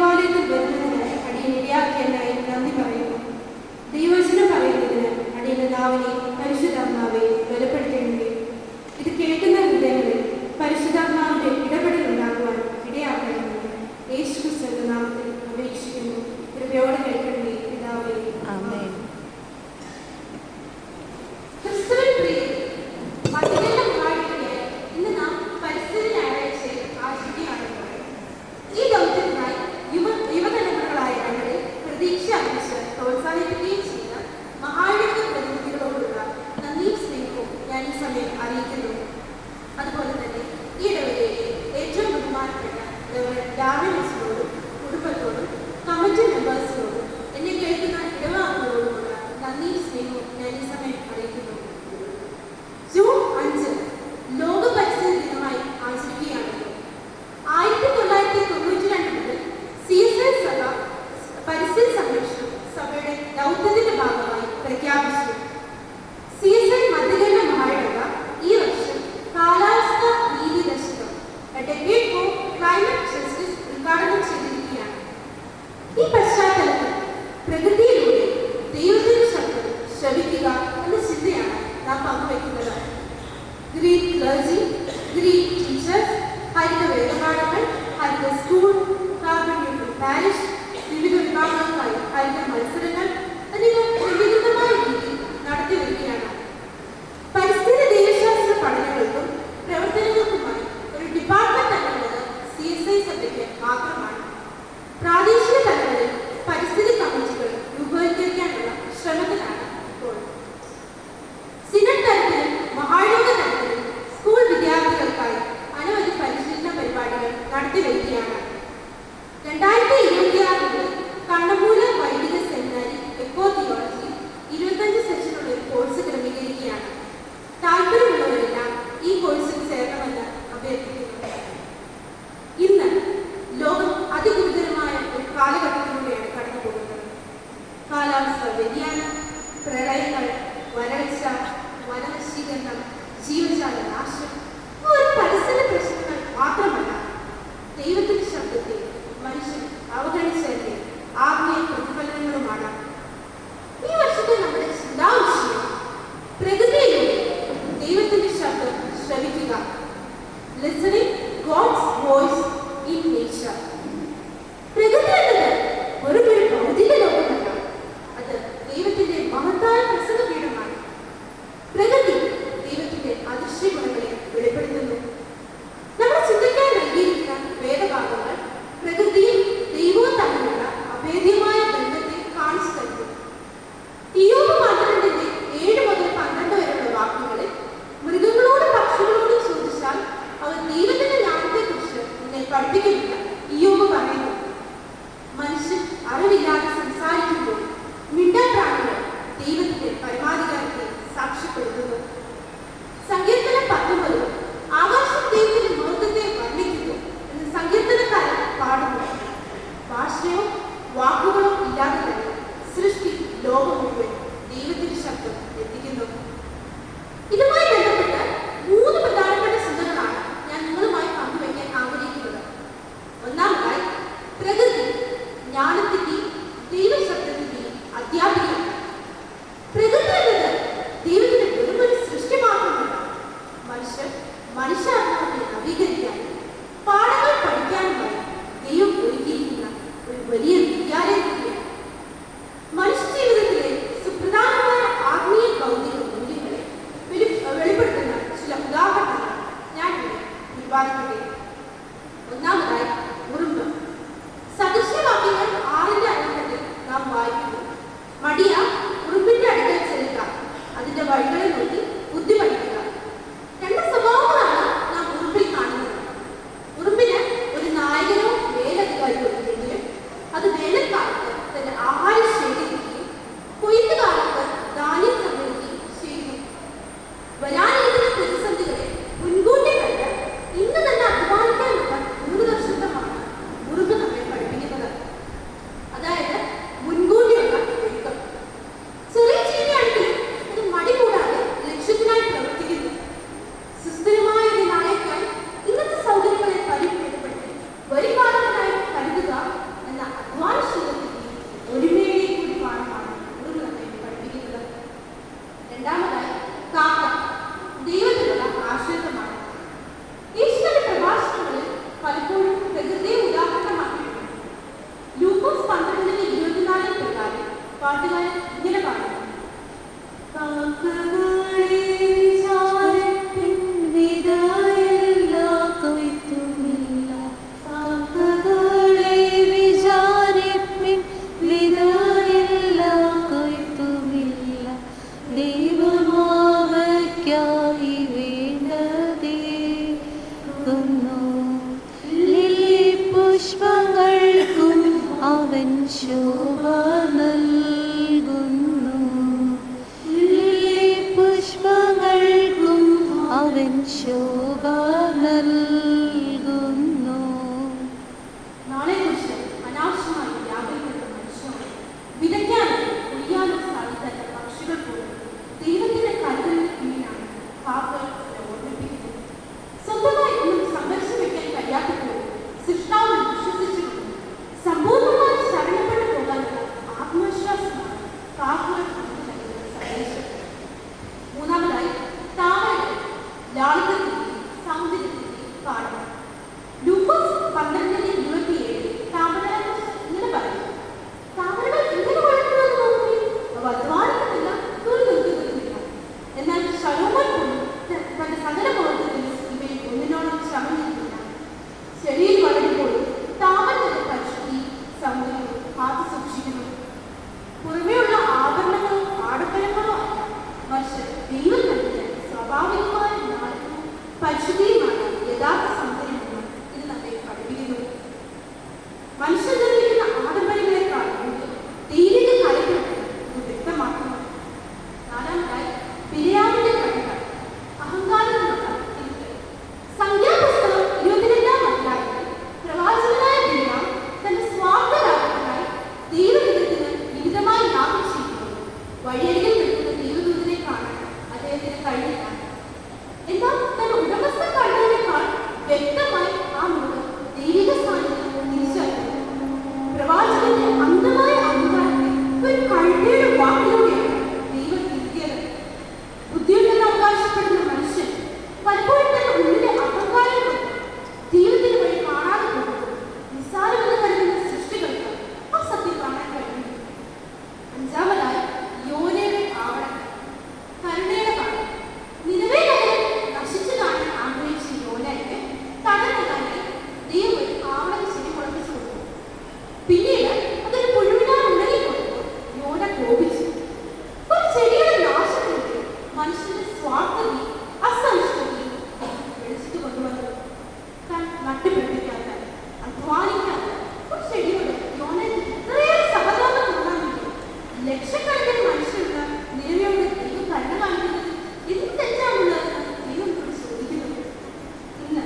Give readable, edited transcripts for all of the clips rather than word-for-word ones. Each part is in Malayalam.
തിരുവാലയത്തിൽ വരുന്നതിന് അടിയൻ ഇടയാക്കിയതിനായി നന്ദി പറയുന്നു. ദൈവവചനം പറയുന്നതിന് അടിയന്റെ നാവിനെ പരിശുദ്ധാത്മാവെ ബലപ്പെടുത്തേണ്ടേ. ഇത് കേൾക്കുന്ന ഹൃദയങ്ങളിൽ പരിശുദ്ധാത്മാവിന്റെ ഇടപെടൽ ഉണ്ടാക്കുവാൻ ഇടയാക്കണമെന്ന് യേശുക്രിസ്തുവിന്റെ നാമത്തിൽ അപേക്ഷിക്കുന്നു. കൃപയോടെ കേൾക്കണമേ പിതാവേ. ആമേൻ. ഇന്ന് നാം പരിസ്ഥിതി ഞായറാഴ്ച ആചരിക്കുകയാണെന്ന് ഈ ദൗത്യത്തിനായി യുവതലമുറകളായ ഞങ്ങളെ പ്രതീക്ഷ അറിയിച്ച് പ്രോത്സാഹിപ്പിക്കുകയും ചെയ്ത മഹാഴിക പ്രതിനിധികളോടുള്ള നന്ദിയും സ്നേഹവും ഞാൻ ഈ സമയം അറിയിക്കുന്നു. അതുപോലെ തന്നെ ഈ ഇടവകയിലെ ഏറ്റവും ബഹുമാനപ്പെട്ട ഡാർവിനോടും കുടുംബത്തോടും കമ്മിറ്റി മെമ്പേഴ്സിനോടും എന്നെ കേൾക്കുന്ന ഇടവാങ്ങളോടുമുള്ള നന്ദിയും സ്നേഹവും ഞാൻ ഈ സമയം അറിയിക്കുന്നു. ജൂൺ 5 ലോക പരിസ്ഥിതി ദിനമായി ആചരിക്കുകയാണല്ലോ. 1992 മുതൽ CSI സഭ പരിസ്ഥിതി സംരക്ഷണം സഭയുടെ ദൗത്യത്തിന്റെ ഭാഗമായി പ്രഖ്യാപിച്ചു. CSI മധ്യകേരള മഹായിടവക ഈ വർഷം കാലാവസ്ഥ നീതി ദശകം ഡെക്കേഡ് ഫോർ ക്ലൈമറ്റ് ജസ്റ്റിസ് ഉദ്ഘാടനം ചെയ്തിരിക്കുകയാണ്. ഈ പശ്ചാത്തലത്തിൽ പ്രകൃതിയിലൂടെ ദൈവത്തിന്റെ ശബ്ദം ശ്രവിക്കുക എന്ന ചിന്തയാണ് നാം പങ്കുവയ്ക്കുന്നത്. ഗ്രീൻ ക്ലർജി, ഗ്രീൻ ടീച്ചേഴ്സ്, ഹരിത വേദപാഠങ്ങൾ, ഹരിത സ്കൂൾ, കാർബൺ ന്യൂട്രൽ പാരിഷ്, വിവിധ വിഭാഗങ്ങൾക്കായി ഹരിത മത്സരങ്ങൾ എന്നിവ വിവിധമായ രീതിയിൽ നടത്തി വരികയാണ്. പരിസ്ഥിതി ദൈവശാസ്ത്ര പഠനങ്ങൾക്കും പ്രവർത്തനങ്ങൾക്കുമായി ഒരു ഡിപ്പാർട്ട്മെന്റ് എന്നുള്ളത് CSI സഭയ്ക്ക് മാത്രമാണ്. പ്രാദേശിക തലങ്ങളിൽ പരിസ്ഥിതി കമ്മിറ്റികൾ രൂപവത്കരിക്കാനുള്ള ശ്രമത്തിലാണ് ഇപ്പോൾ. സിനഡ് തലത്തിലും മഹാലോക തലത്തിലും സ്കൂൾ വിദ്യാർത്ഥികൾക്കായി അനവധി പരിശീലന പരിപാടികൾ നടത്തി വരികയാണ്. 2026 മുതൽ കണ്ണമൂലം വൈദിക സെമിനാരി എക്കോ തിയോളജി 25 സെഷനുള്ള ഒരു കോഴ്സ് ക്രമീകരിക്കുകയാണ്. താല്പര്യമുള്ളവരെല്ലാം ഈ കോഴ്സിൽ ചേരണമെന്ന് അഭ്യർത്ഥിക്കുന്നു. ഇന്ന് ലോകം അതിഗുരുതരമായ ഒരു കാലഘട്ടത്തിലൂടെയാണ് കടന്നു പോകുന്നത്. കാലാവസ്ഥ വ്യതിയാനം, പ്രളയങ്ങൾ, വരൾച്ച, വനനശീകരണം, ജീവജാല നാശം ഒരു പരിസ്ഥിതി പ്രശ്നങ്ങൾ മാത്രമല്ല, ദൈവത്തിന്റെ ശബ്ദത്തെ മനുഷ്യൻ അവഗണിച്ചതിന്റെ ആത്മീയ പ്രതിഫലനങ്ങളുമാണ്. ഈ വർഷത്തെ നമ്മുടെ ചിന്താവിഷയം പ്രകൃതിയിലൂടെ ദൈവത്തിന്റെ ശബ്ദം ശ്രവിക്കുക. Listening God's voice in nature. പ്രകൃതി എന്നത് വെറും ഒരു ഭൗതിക ലോകമല്ല, അത് ദൈവത്തിന്റെ മഹത്തായ പ്രസംഗപീഠമാണ്. പ്രകൃതി ദൈവത്തിന്റെ അദൃശ്യ ഗുണങ്ങളെ വെളിപ്പെടുത്തുന്നു. നമ്മുടെ ചിന്തയ്ക്കാൻ നൽകിയിരിക്കുന്ന വേദഭാഗങ്ങൾ പ്രകൃതിയും ദൈവവും തമ്മിലുള്ള അഭേദ്യമായ ബന്ധത്തെ കാണിച്ചു തരുന്നു. ഇയ്യോബ് 12 7 മുതൽ 12 വരെയുള്ള വാക്കുകളിൽ മൃഗങ്ങളോടും പക്ഷികളോടും ചോദിച്ചാൽ അവർ ദൈവത്തിന്റെ ജ്ഞാനത്തെക്കുറിച്ച് നിന്നെ പഠിപ്പിക്കുന്നില്ല ഇയ്യോബ് പറയുന്നു. മനുഷ്യൻ അറിവില്ലാതെ സംസാരിക്കുമ്പോൾ മിണ്ടാപ്രാണികൾ ദൈവത്തിന്റെ പരമാധികാരത്തെ സാക്ഷ്യപ്പെടുത്തുന്നു. സങ്കീർത്തനം 19 ആകാശം ദൈവത്തിന്റെ മഹത്വത്തെ വർണ്ണിക്കുന്നു എന്ന് സങ്കീർത്തനക്കാരൻ പാടുന്നു. ഭാഷയോ വാക്കുകളോ ഇല്ലാതെ തന്നെ സൃഷ്ടി ലോകം മുഴുവൻ ദൈവത്തിന്റെ ശബ്ദം എത്തിക്കുന്നു. ഇതുമായി ബന്ധപ്പെട്ട് 3 പ്രധാനപ്പെട്ട ചിന്തകളാണ് ഞാൻ നിങ്ങളുമായി പങ്കുവയ്ക്കാൻ ആഗ്രഹിക്കുന്നത്. ഒന്നാമതായി, പ്രകൃതി ജ്ഞാനത്തിന്റെയും ദൈവശബ്ദത്തിന്റെയും അധ്യാപികയാണ്. പ്രകൃതി എന്നത് ദൈവത്തിന്റെ വെറുമൊരു സൃഷ്ടി മാത്രമല്ല, മനുഷ്യാത്മാവിനെ നവീകരിക്കാനും പാഠങ്ങൾ പഠിക്കാനുമായി ദൈവം ഒരുക്കിയിരിക്കുന്ന ഒരു വലിയ വിദ്യാലയം കൂടിയാണ്. മനുഷ്യ ജീവിതത്തിലെ സുപ്രധാനമായ ആത്മീയ ഭൗതിക മൂല്യങ്ങളെ വെളിപ്പെടുത്തുന്ന ചില ഉദാഹരണങ്ങൾ ഞാൻ ഇവിടെ പ്രതിപാദിക്കട്ടെ. ഒന്നാമതായി, ഉറുമ്പ്. സദൃശ്യവാക്യങ്ങൾ 6ന്റെ അർത്ഥത്തിൽ നാം വായിക്കുന്നു. മടിയ ഉറുമ്പിന്റെ അടുക്കൽ ചെല്ലുക, അതിന്റെ വഴികളെ നോക്കി ബുദ്ധി പഠിക്കുക. 2 സ്വഭാവങ്ങളാണ് നാം ഉറുമ്പിൽ കാണുന്നത്. ഉറുമ്പിന് ഒരു നായകനോ മേലധികാരിയോ ഇല്ലെങ്കിലും അത് വേനൽക്കാലത്ത് തന്റെ ആഹാരം ശേഖരിക്കുകയും കൊയ്ത്തുകാലത്ത് ധാന്യം സംഭരിക്കുകയും ചെയ്യുന്നു. വരാനിരിക്കുന്ന പ്രതിസന്ധികളെ മുൻകൂട്ടി കണ്ട് ഇന്ന് തന്നെ അഭിമാനിക്കാനുള്ള ദൂരദർശിത്വമാണ് ഉറുമ്പ് നമ്മെ പഠിപ്പിക്കുന്നത്. അതായത് മുൻകൂട്ടിയുള്ള ഒരുക്കം. അവൻ ശോഭ നൽകുന്നു. പുഷ്പങ്ങൾക്കും അവൻ ശോഭ നൽകുന്നു. നാളെക്കുറിച്ച് അനാവശ്യമായി വ്യാപരിക്കുന്ന മനുഷ്യനോട് വിതയ്ക്കാനും ഒഴിയാനും സാധിക്കാത്ത പക്ഷികൾ പോലും ദൈവത്തിന്റെ കരുതലിന് കീഴിലാണ് കാക്കകൾ ഓർമ്മിപ്പിക്കുന്നത്. സ്വന്തമായി ഒന്നും സംഭരിച്ചു വെക്കാൻ കഴിയാത്തപ്പോൾ സൃഷ്ടാവിൽ വിശ്വസിച്ചുകൊണ്ട് സമ്പൂർണ്ണമായി ശരണപ്പെട്ടു പോകാനുള്ള ആത്മവിശ്വാസമാണ് കാക്കകൾ നമുക്ക് നൽകുന്ന സന്ദേശം. മൂന്നാമതായി താമരകൾ ലാളിത്യത്തിന്റെയും സൗന്ദര്യത്തിന്റെയും പാഠം. ലൂക്കോസ് 12:27 താമരകളെക്കുറിച്ച് ഇങ്ങനെ പറയും: താമരകൾ ഇങ്ങനെ വളർത്തുന്നത് നോക്കി അവ അധ്വാനിക്കുന്നില്ല, തുണി നിൽക്കുന്നില്ല. എന്നാൽ ശലോമോൻ പോലും തന്റെ സകല പ്രവർത്തനത്തിലും ഇവയിൽ ഒന്നിനോടും ശ്രമിക്കുന്നില്ല. ചെടിയിൽ വളരുമ്പോൾ താമരയുടെ പരിശുദ്ധി സൗന്ദര്യവും കാത്തു സൂക്ഷിക്കുന്നു. പുറമേയുള്ള ആഭരണങ്ങളോ ആഡംബരങ്ങളോ അല്ല, മറിച്ച് ദൈവം നൽകിയ സ്വാഭാവികമായ ജ്ഞാനവും പരിശുദ്ധിയുമാണ് യഥാർത്ഥ സൗന്ദര്യമെന്ന് ഇത് നമ്മെ പഠിപ്പിക്കുന്നു. മനുഷ്യൻ നിർമ്മിക്കുന്ന ആഡംബരങ്ങളെക്കാൾ ദൈവിക കാര്യങ്ങളാണ് ഇത് വ്യക്തമാക്കുന്നത്. നാലാമതായി ബിരിയാണിന്റെ കഴിവ്, അഹങ്കാരത്തിനുള്ള തിരുത്തൽ. സംഖ്യാപുസ്തകം 22-ാം അധ്യായത്തിൽ പ്രവാചകനായ ബിരിയാം തന്റെ സ്വാർത്ഥ ലാഭത്തിനായി ദൈവഹിതത്തിന് വിരുദ്ധമായി യാഗം ചെയ്യുമ്പോൾ വഴിയരികിൽ നിൽക്കുന്ന ദൈവദൂതനെ കാണാൻ അദ്ദേഹത്തിന് കഴിഞ്ഞില്ല. എന്നാൽ തന്റെ ഉടമസ്ഥൻ കണ്ടതിനേക്കാൾ വ്യക്തമായി ആ മൃഗം ദൈവിക സ്ഥാനത്ത് തിരിച്ചറിഞ്ഞു. പ്രവാചകന്റെ അന്ധമായ അധികാരത്തെ ഒരു കഴുതയുടെ വാക്കിലൂടെയാണ് ദൈവം തിരുത്തിയത്. ബുദ്ധിയുണ്ടെന്ന് അവകാശപ്പെടുന്ന മനുഷ്യൻ പലപ്പോഴും തന്റെ ഉള്ളിലെ അഹങ്കാരം കൊണ്ട് ദൈവത്തിന് വഴി കാണാതെ പോകുമ്പോൾ നിസ്സാരമെന്ന് കരുതുന്ന സൃഷ്ടികൾക്ക് ആ സത്യം കാണാൻ കഴിയും. അഞ്ചാമതായി യോനയുടെ ആവണങ്ങൾ, കരുണയുടെ പാഠം. നിനവേ നഗരം നശിച്ചു കാണാൻ ആഗ്രഹിച്ച യോനയ്ക്ക് തടഞ്ഞതായി ദൈവം ഒരു ആവണ ചെടി മുളപ്പിച്ചു കൊടുത്തു. പിന്നീട് അതൊരു പുഴുവിനാൽ ഉണങ്ങിക്കൊടുത്തു. യോന കോപിച്ചു. ഒരു ചെടിയുടെ നാശത്തിലൂടെ മനുഷ്യന്റെ സ്വാർത്ഥതയും അസഹിഷ്ണുതയും വെളിച്ചത്ത് കൊണ്ടുവന്നു. താൻ നട്ടുപിടിപ്പിക്കാത്ത അധ്വാനിക്കാത്ത ഒരു ചെടിയോട് യോനയ്ക്ക് ഇത്രയേറെ സഹതാപം തോന്നാമെങ്കിൽ ലക്ഷക്കണക്കിന് മനുഷ്യർക്ക് നിലവിയോട് ദൈവം കരുണ കാണിക്കുന്നത് എന്ത് തെറ്റാണുള്ളതെന്ന് ദൈവം ചോദിക്കുന്നു. ഇന്ന്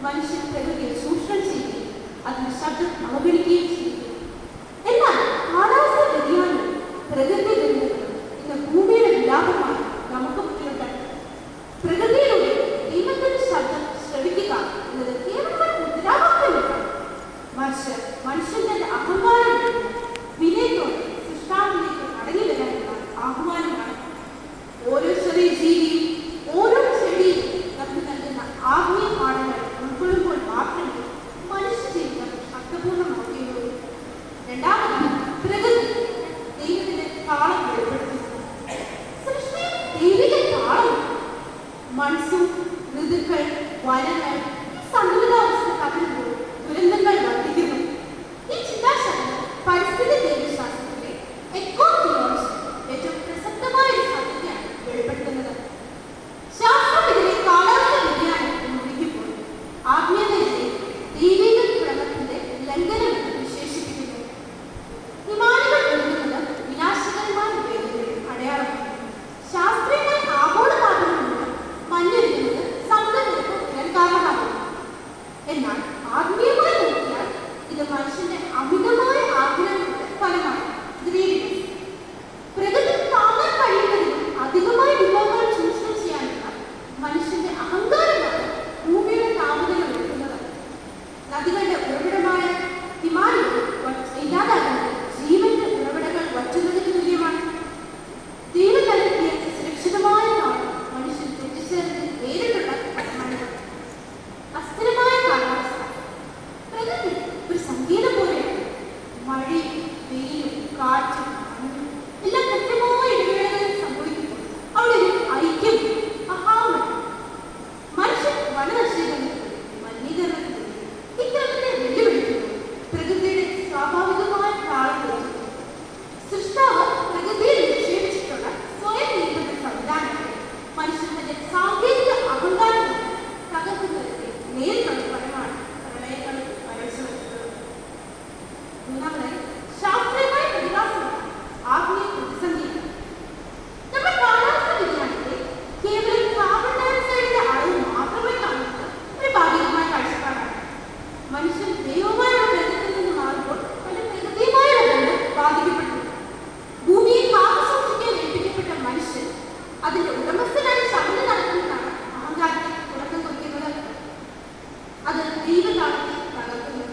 മനുഷ്യൻ പ്രകൃതിയെ ചൂഷണം ചെയ്യുകയും അതിന്റെ ശബ്ദം അവഗണിക്കുകയും ചെയ്യുന്നു. എന്നാൽ കാലാവസ്ഥ വ്യതിയാനവും പ്രകൃതി ദുരന്തങ്ങളും ഇന്ന് ഭൂമിയുടെ വിലാപമായി നമുക്ക് മുന്നിലുണ്ട്. പ്രകൃതിയിലൂടെ ദൈവത്തിന്റെ ശബ്ദം ശ്രവിക്കുക എന്നത് കേവലം മുദ്രാവാക്യമല്ല, മറിച്ച് മനുഷ്യൻ തന്റെ അഹങ്കാരം വിനയത്തോടെ സൃഷ്ടാവിലേക്ക് മടങ്ങി വരാനുള്ള ആഹ്വാനമാണ്. ഓരോ ചെറിയ ജീവിയും ഓരോ ചെടിയും നമുക്ക് നൽകുന്ന ആത്മീയ പാഠങ്ങൾ ഉൾക്കൊള്ളുമ്പോൾ മാത്രമേ മനുഷ്യ ജീവിതം അർത്ഥപൂർണ്ണമാവുകയുള്ളൂ. രണ്ടാമതാണ് പ്രകൃതി ദൈവത്തിന്റെ താളം വെളിപ്പെടുത്തുന്നു. സൃഷ്ടിയിൽ ദൈവിക താളം. മൺസൂൺ, ഋതുക്കൾ, വനങ്ങൾ, ഈ സന്തുലിതാവസ്ഥ കടന്നുമ്പോൾ ദുരന്തങ്ങൾ വർദ്ധിക്കുന്നു. ഈ ചിന്താശകലം പരിസ്ഥിതി ദൈവശാസ്ത്രത്തിലെ എക്കോതിയോളജി ഏറ്റവും പ്രസക്തമായ ഒരു സത്യത്തെയാണ് വെളിപ്പെടുത്തുന്നത്. ശാസ്ത്രം ഇതിനെ കാലാവസ്ഥ വ്യതിയാനം എന്ന് വിളിക്കുമ്പോൾ ആത്മീയതയിലെ ദൈവിക ക്രമത്തിന്റെ ലംഘനം എന്ന് വിശേഷിപ്പിക്കുന്നു. ഹിമാലയങ്ങൾ ഒഴുകുന്നത് വിനാശകരമായ വേഗതയുടെ അടയാളമാണ്. ശാസ്ത്രീയമായി ആഗോളതാപനം മൂലം മഞ്ഞൊരുകുന്നത് സമുദ്രനിരപ്പ് ഉയരാൻ കാരണമാകുന്നു. എന്നാൽ ആത്മീയമായി നോക്കിയാൽ ഇത് മനുഷ്യന്റെ അമിതമായ ആഗ്രഹങ്ങളുടെ ഫലമാണ്. പ്രകൃതി താങ്ങാൻ കഴിയുന്നതിനും അധികമായ വിഭവങ്ങൾ ചൂഷണം ചെയ്യാനുള്ള മനുഷ്യന്റെ അഹങ്കാരമാണ് ഭൂമിയുടെ താപനില ഉയർത്തുന്നത്. നദികളുടെ ഉറവിടമായ ഹിമാലയം ഇല്ലാതാകുന്നത് ജീവന്റെ ഉറവിടങ്ങൾ വറ്റുന്നതിന് തുല്യമാണ്. ദൈവം നൽകിയ സുരക്ഷിതമായ താളം മനുഷ്യൻ തെറ്റിച്ചേർന്ന് നേരിട്ടുള്ള പഠനമാണിത്. അസ്ഥിരമായ കാലാവസ്ഥ പ്രകൃതി ഒരു സംഗീതം പോലെയാണ്. മഴയും വെയിലും മനുഷ്യൻ ദൈവവുമായുള്ള ബന്ധത്തിൽ നിന്ന് മാറുമ്പോൾ തന്റെ പ്രകൃതിയുമായുള്ള ബന്ധം ബാധിക്കപ്പെട്ടു. ഭൂമിയെ കാത്തു സൂക്ഷിക്കാൻ ഏൽപ്പിക്കപ്പെട്ട മനുഷ്യൻ അതിന്റെ ഉടമസ്ഥനായി ശബദം നടത്തുന്നതാണ് അഹങ്കാരത്തെ തുടക്കം കുറിക്കുന്നത്. അത് ദൈവതാളത്തെ തകർക്കുന്നു.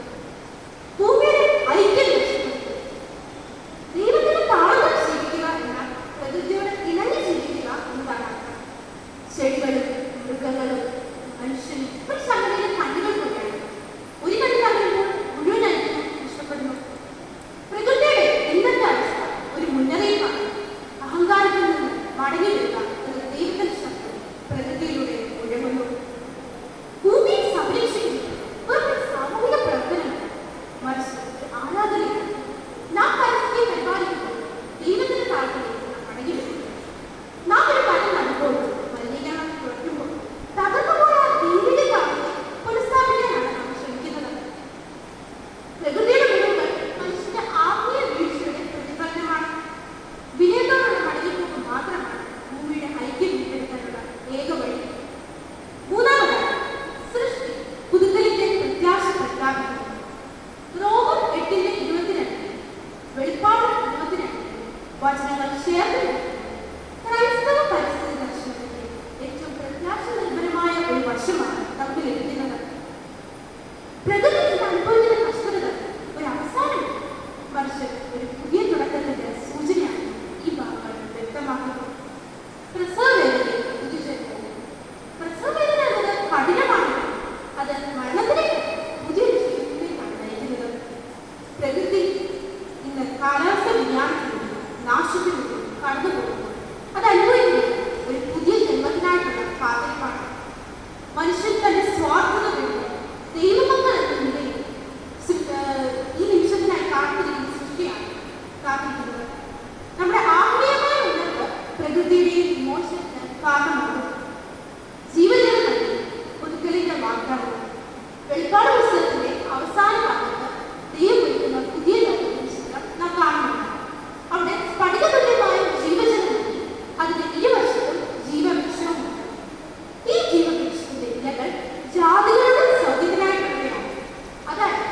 ഭൂമിയുടെ ഐക്യം നഷ്ടപ്പെട്ടു. ദൈവത്തിന്റെ താളങ്ങൾ സ്വീകരിക്കുക എന്നാൽ പ്രകൃതിയോട് ഇണങ്ങി ജീവിക്കുക എന്നതാണ് അർത്ഥം. ചെടികളും മൃഗങ്ങളും മനുഷ്യനും ഒരു സംഗതിയിലെ കണ്ണുകൾ പോലെയാണ്. ഒരു കണ്ണ് തകരുമ്പോൾ മുഴുവൻ ഐക്യം നഷ്ടപ്പെടുന്നു. പ്രകൃതിയുടെ ഇന്നത്തെ അവസ്ഥ ഒരു മുന്നറിയിപ്പാണ്. അഹങ്കാരത്തിൽ നിന്ന് മടങ്ങി വരിക എന്ന ദൈവത്തിന്റെ ശബ്ദം പ്രകൃതിയിലൂടെ ഒഴുകുന്നു. ഭൂമിയെ സംരക്ഷിക്കുന്നത് ഒരു സാമൂഹിക പ്രവർത്തനമാണ്, മറിച്ച് ഒരു ആരാധനയാണ്. നാം പരിസ്ഥിതിയെ പരിപാലിക്കുമ്പോൾ ദൈവത്തിന്റെ താഴ്ത്തിലേക്ക് നാം മടങ്ങി വരുന്നു. നാം ഒരു കാര്യം നടുമ്പോൾ മലിനീകരണം കുറയ്ക്കുമ്പോൾ തകർന്നുപോയ ദൈവിക താഴ്ത്തെ പുനഃസ്ഥാപിക്കാനാണ് നാം ശ്രമിക്കുന്നത്. പ്രകൃതിയുടെ മുഴുവൻ മനുഷ്യന്റെ ആത്മീയ വീഴ്ചയുടെ പ്രതിഫലനമാണ്. വിനയത്തോടുള്ള മടങ്ങിപ്പോക്ക് മാത്രമാണ് ഭൂമിയുടെ ഐക്യം വീണ്ടെടുക്കാനുള്ള ഏക വഴി. മൂന്നാമതായി സൃഷ്ടി പുതുക്കലിന്റെ പ്രത്യാശ പ്രഖ്യാപിക്കുന്നു. റോമർ 8:22, വെളിപ്പാട് 22 വചനങ്ങൾ ചേർന്ന് ക്രൈസ്തവ പരിസ്ഥിതി ദർശനത്തിന്റെ ഏറ്റവും പ്രത്യാശ നിർഭരമായ ഒരു വശമാണ് നമുക്ക് ലഭിക്കുന്നത്. പ്രകൃതി ഇന്ന് അനുഭവിക്കുന്ന കഷ്ടതകൾ ഒരു അവസാനമാണ്, മറിച്ച് ഒരു പുതിയ തുടക്കത്തിന്റെ സൂചനയാണ് ഈ ഭാഗങ്ങൾ വ്യക്തമാക്കുന്നത്. പ്രസവവേദനയും പുതുജന്മവും. പ്രസവവേദന എന്നത് കഠിനമാണ്. അത് മരണത്തിലേക്ക് പുതിയൊരു ജീവിതത്തിലേക്കാണ് നയിക്കുന്നത്. പ്രകൃതി ഇന്ന് കാലാവസ്ഥ വ്യതിയാനത്തിലൂടെ നാശത്തിലൂടെ കടന്നുപോകുന്നു. അത് അനുഭവിക്കുന്നത് ഒരു പുതിയ ജന്മത്തിനായിട്ടുള്ള കാത്തിരിപ്പാണ്. മനുഷ്യൻ തന്റെ സ്വാർത്ഥത കൊണ്ട് ദൈവമക്കൾ എന്ന നിലയിൽ ഈ നിമിഷത്തിനായി കാത്തിരിക്കുന്ന സൃഷ്ടിയാണ് കാത്തിരിക്കുന്നത്. നമ്മുടെ ആത്മീയമായ ഉണർവ് പ്രകൃതിയുടെയും വിമോചനത്തിന് കാരണമാകും. ജീവജലങ്ങളിൽ പുതുക്കലിന്റെ വാഗ്ദാനം. വെളിപ്പാട് പുസ്തകത്തിന്റെ അവസാന ഭാഗത്ത് ദൈവം ഒരുക്കുന്ന പുതിയ ലോകത്തിന്റെ ചിത്രം നാം കാണുന്നുണ്ട്. അവിടെ സ്ഫടികതുല്യമായ ജീവജലം അതിന്റെ ഇരുവശത്തും ജീവവൃക്ഷവുമുണ്ട്. ഈ ജീവവൃക്ഷത്തിന്റെ ഇലകൾ ജാതികളുടെ സൗഖ്യത്തിനായിട്ടുള്ളവയാണ്. അതായത്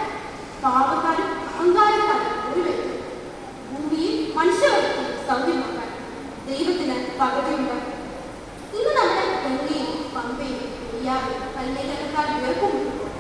പാവക്കാരും അഹങ്കാരക്കാരും ഒരു വ്യക്തി ഭൂമിയിൽ മനുഷ്യവർഗത്തിന് സൗഖ്യമാക്കാൻ ദൈവത്തിന് പദ്ധതിയുണ്ട്. ഇന്ന് നമ്മുടെ ഗംഗയും പമ്പയും പെരിയാറും കല്ലേലക്കാർ വിയർപ്പുമുട്ടുമ്പോൾ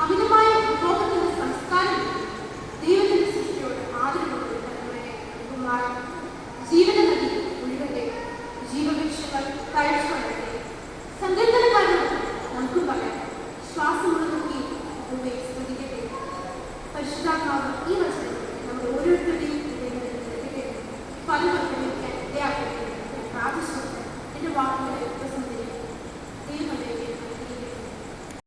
അമിതമായ ഉപഭോഗത്തിന്റെ സംസ്കാരം ദൈവത്തിന്റെ സൃഷ്ടിയോട് ആദരവുള്ള ഒരു തലമുറയെ നൽകുമാറാകട്ടെ.